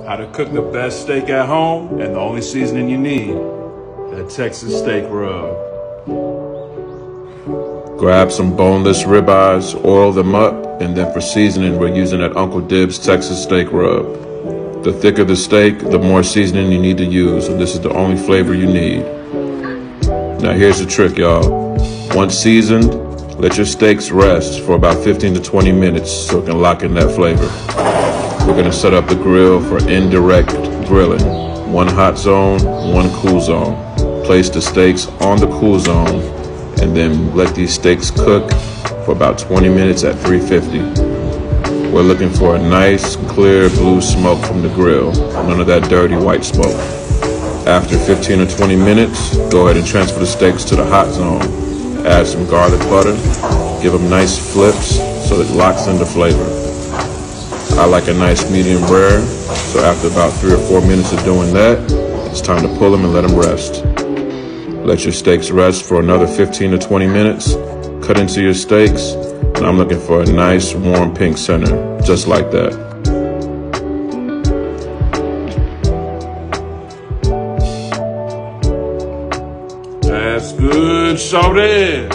How to cook the best steak at home and the only seasoning you need, that Texas steak rub. Grab some boneless ribeyes, oil them up, and then for seasoning, we're using that Uncle Dibbz Texas steak rub. The thicker the steak, the more seasoning you need to use, and this is the only flavor you need. Now here's the trick, y'all. Once seasoned, let your steaks rest for about 15 to 20 minutes so it can lock in that flavor. We're gonna set up the grill for indirect grilling. One hot zone, one cool zone. Place the steaks on the cool zone and then let these steaks cook for about 20 minutes at 350. We're looking for a nice, clear blue smoke from the grill, none of that dirty white smoke. After 15 or 20 minutes, go ahead and transfer the steaks to the hot zone. Add some garlic butter, give them nice flips so it locks in the flavor. I like a nice medium rare, so after about 3 or 4 minutes of doing that, it's time to pull them and let them rest. Let your steaks rest for another 15 to 20 minutes. Cut into your steaks, and I'm looking for a nice warm pink center, just like that. That's good, shorty.